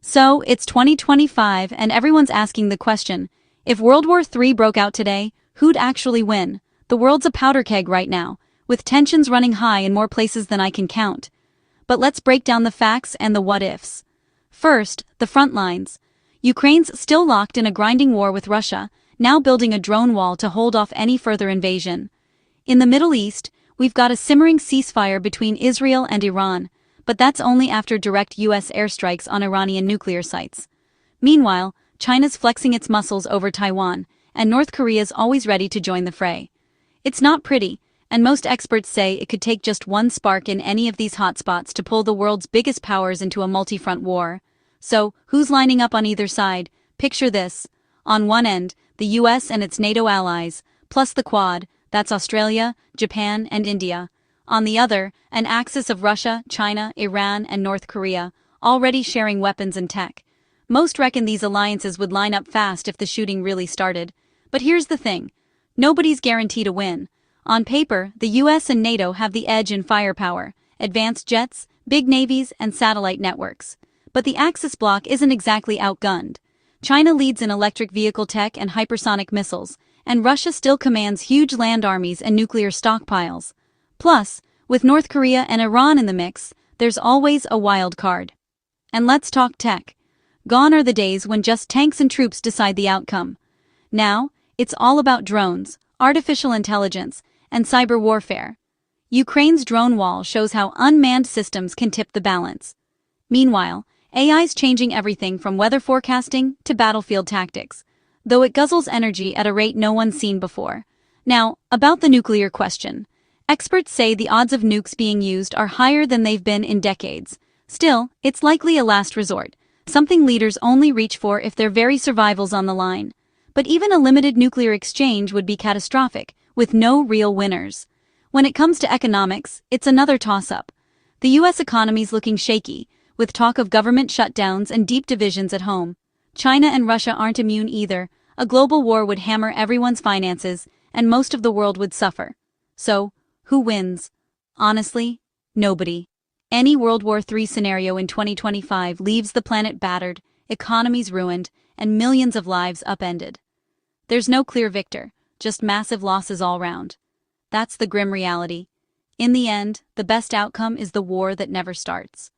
So, it's 2025 and everyone's asking the question, if World War III broke out today, who'd actually win? The world's a powder keg right now, with tensions running high in more places than I can count. But let's break down the facts and the what-ifs. First, the front lines. Ukraine's still locked in a grinding war with Russia, now building a drone wall to hold off any further invasion. In the Middle East, we've got a simmering ceasefire between Israel and Iran, but that's only after direct US airstrikes on Iranian nuclear sites. Meanwhile, China's flexing its muscles over Taiwan, and North Korea's always ready to join the fray. It's not pretty, and most experts say it could take just one spark in any of these hotspots to pull the world's biggest powers into a multi-front war. So, who's lining up on either side? Picture this. On one end, the US and its NATO allies, plus the Quad, that's Australia, Japan, and India. On the other, an axis of Russia, China, Iran, and North Korea, already sharing weapons and tech. Most reckon these alliances would line up fast if the shooting really started. But here's the thing. Nobody's guaranteed a win. On paper, the US and NATO have the edge in firepower, advanced jets, big navies, and satellite networks. But the Axis bloc isn't exactly outgunned. China leads in electric vehicle tech and hypersonic missiles, and Russia still commands huge land armies and nuclear stockpiles. Plus, with North Korea and Iran in the mix, there's always a wild card. And let's talk tech. Gone are the days when just tanks and troops decide the outcome. Now, it's all about drones, artificial intelligence, and cyber warfare. Ukraine's drone wall shows how unmanned systems can tip the balance. Meanwhile, AI's changing everything from weather forecasting to battlefield tactics, though it guzzles energy at a rate no one's seen before. Now, about the nuclear question. Experts say the odds of nukes being used are higher than they've been in decades. Still, it's likely a last resort, something leaders only reach for if their very survival's on the line. But even a limited nuclear exchange would be catastrophic, with no real winners. When it comes to economics, it's another toss-up. The US economy's looking shaky, with talk of government shutdowns and deep divisions at home. China and Russia aren't immune either. A global war would hammer everyone's finances, and most of the world would suffer. So, who wins? Honestly, nobody. Any World War III scenario in 2025 leaves the planet battered, economies ruined, and millions of lives upended. There's no clear victor, just massive losses all round. That's the grim reality. In the end, the best outcome is the war that never starts.